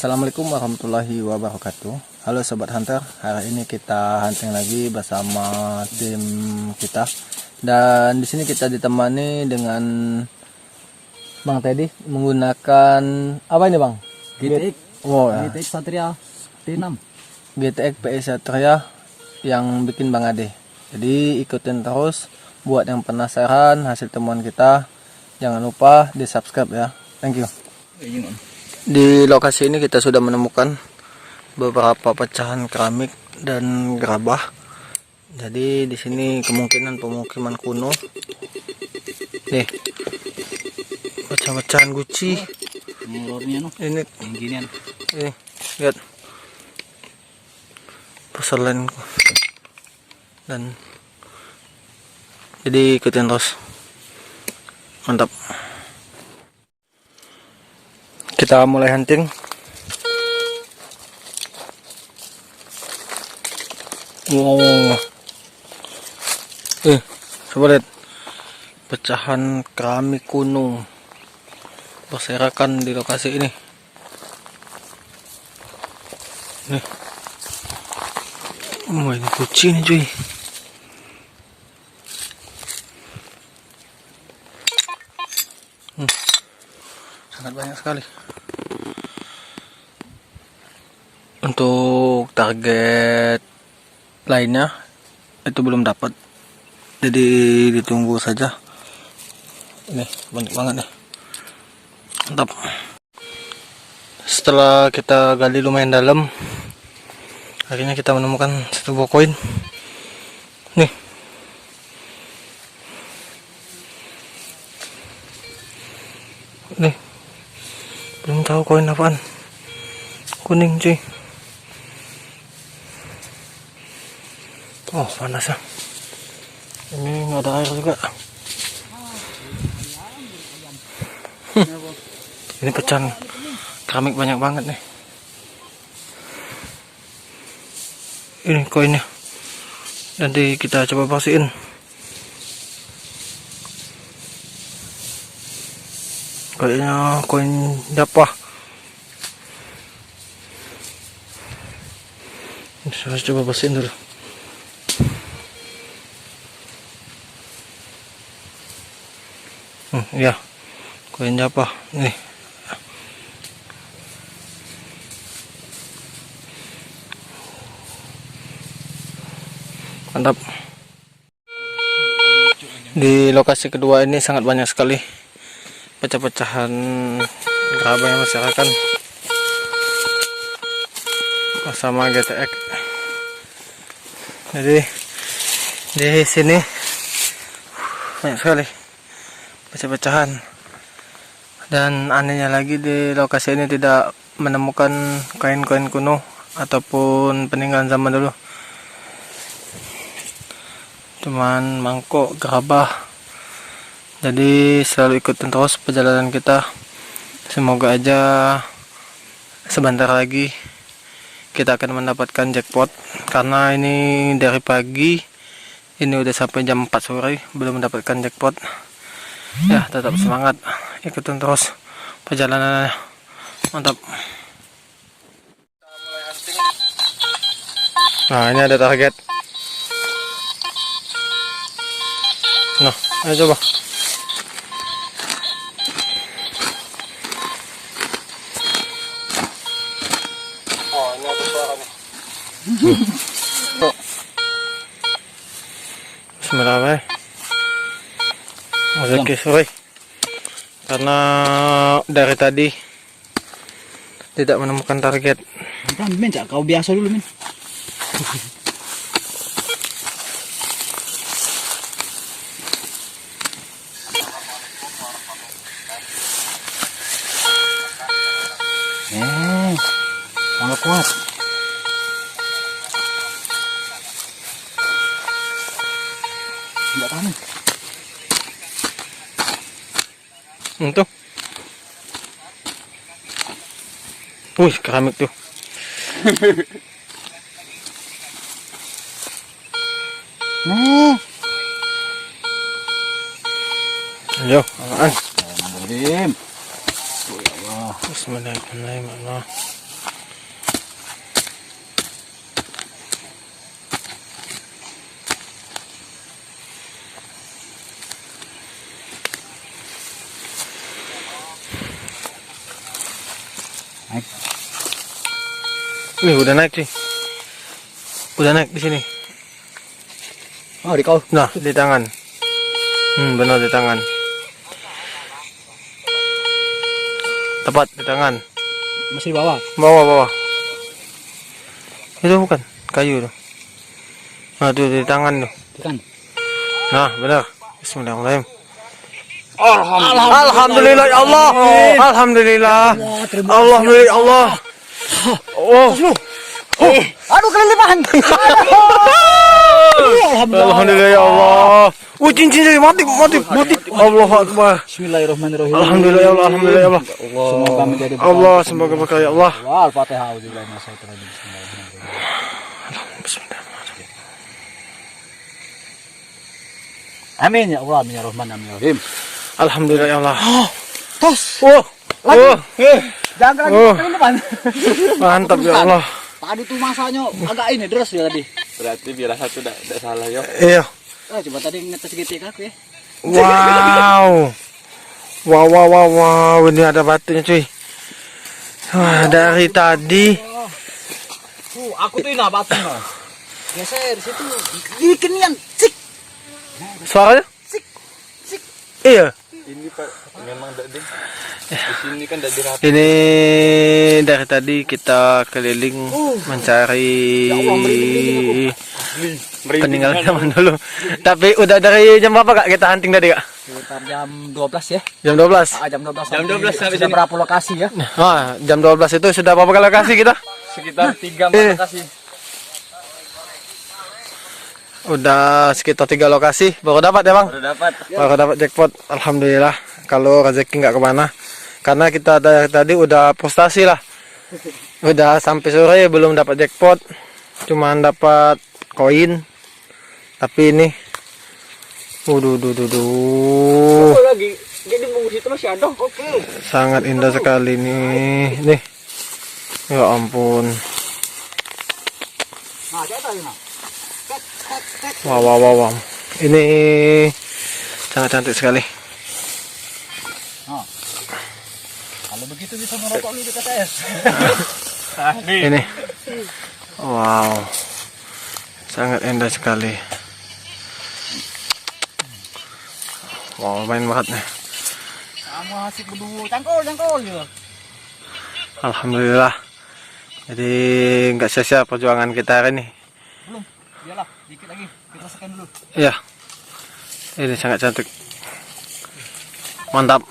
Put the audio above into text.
Assalamualaikum warahmatullahi wabarakatuh. Halo Sobat Hunter, hari ini kita hunting lagi bersama tim kita. Dan di sini kita ditemani dengan Bang Teddy menggunakan apa ini Bang? GTX. Oh, ya. GTX Satria T6. GTX PS Satria yang bikin Bang Ade. Jadi ikutin terus. Buat yang penasaran hasil temuan kita, jangan lupa di subscribe ya. Thank you. Di lokasi ini kita sudah menemukan beberapa pecahan keramik dan gerabah. Jadi di sini kemungkinan pemukiman kuno. Nih, pecahan-pecahan guci. Ini lihat perselen dan jadi ikutin terus. Mantap. Kita mulai hunting. Wow. Coba lihat. Pecahan keramik kuno berserakan di lokasi ini. Nih. Oh, ini kucing nih cuy. Sangat banyak sekali. Untuk target lainnya itu belum dapat, jadi ditunggu saja. Ini banyak banget nih, mantap. Setelah kita gali lumayan dalam, akhirnya kita menemukan satu buah koin. Nih, nih, belum tahu koin apaan, kuning cuy. Oh, panas ya. Ini nggak ada air juga. Ini pecahan keramik banyak banget nih. Ini koinnya. Nanti kita coba bersihin. Kayaknya koin Japa. Saya coba bersihin dulu. Ya, koin Japa nih. Mantap. Di lokasi kedua ini sangat banyak sekali pecah-pecahan gerabah yang berserakan bersama GTX. Jadi di sini banyak sekali pecah-pecahan, dan anehnya lagi di lokasi ini tidak menemukan koin-koin kuno ataupun peninggalan zaman dulu, cuman mangkok gerabah. Jadi selalu ikutin terus perjalanan kita, semoga aja sebentar lagi kita akan mendapatkan jackpot, karena ini dari pagi ini udah sampai jam 4 sore belum mendapatkan jackpot. Ya, tetap semangat, ikutin terus perjalanannya, mantap. Nah, ini ada target. Nah, ayo coba. Oh, ini ada suara nih. Bismillah. Oke, sorry. Karena dari tadi tidak menemukan target. Men, kau biasa dulu, men. Sangat kuat. Tidak tahan. Untuk. Wih, keramik tuh. Nah. Ayo, apaan? Bismillahirrahmanirrahim. Bismillahirrahmanirrahim. Naik. Nih udah naik sih. Udah naik di sini. Oh, di kau. Nah, di tangan. Benar di tangan. Tepat di tangan. Masih di bawah. Bawah, bawah. Itu bukan kayu tuh. Nah, tuh di tangan tuh. Kan. Nah, benar. Bismillahirrahmanirrahim. Alhamdulillah. Alhamdulillah ya Allah. Alhamdulillah. Alhamdulillah ya Allah. Oh. Aduh, kelilipan. Alhamdulillah ya Allah. Cincin jadi mati. Allahu Akbar. Bismillahirrahmanirrahim. Alhamdulillah ya Allah. Alhamdulillah ya Allah. Semoga menjadi Allah semoga berkah ya Allah. Al-Fatihah. Bismillahirrahmanirrahim. Bismillahirrahmanirrahim. Amin ya Allah. Amin ya Rahman. Amin ya Rahim. Alhamdulillah ya Allah. Tos. Oh. Jangan lagi Oh. kelilipan. Mantap ya Allah. Tadi tuh masanya agak ini deras ya tadi. Berarti biar satu tidak salah ya. Iya. Coba tadi ngetes GTK aku ya. Wow. Wow. Ini ada batunya cuy. Wah, dari tadi. Aku tuh ini apa tuh? Geser situ. Bikin yang cik. Suaranya? Sik. Iya. Ini Pak memang tidak di sini kan tidak dirata. Ini dari tadi kita keliling mencari peninggalan zaman dulu. Tapi udah dari jam berapa Kak kita hunting tadi Kak? Sekitar jam 12 ya. Jam 12. Jam 12. Jam 12 sampai sudah sini. berapa lokasi ya? Ah, jam 12 itu sudah berapa kali lokasi kita? Sekitar 3 Eh. lokasi. Udah sekitar 3 lokasi baru dapat ya Bang? Baru dapat. Baru dapat jackpot. Alhamdulillah. Kalau rezeki nggak kemana. Karena kita dari tadi udah frustasi lah. Udah sampai sore belum dapat jackpot. Cuman dapat koin. Tapi ini Lagi jadi bungkus itu masih ada. Oke. sangat indah sekali nih. Nih. Ya ampun. Nah, jatuh ini. Wow. Ini sangat cantik sekali. Kalau begitu bisa merokok lu di KTS. Ini. Wow. Sangat indah sekali. Wow, main banget nih. Kamu asik berdua, cangkol gitu. Alhamdulillah. Jadi nggak sia-sia perjuangan kita hari ini. Belum. Iyalah, dikit lagi. Kita rasakan dulu. Iya. Ini sangat cantik. Mantap.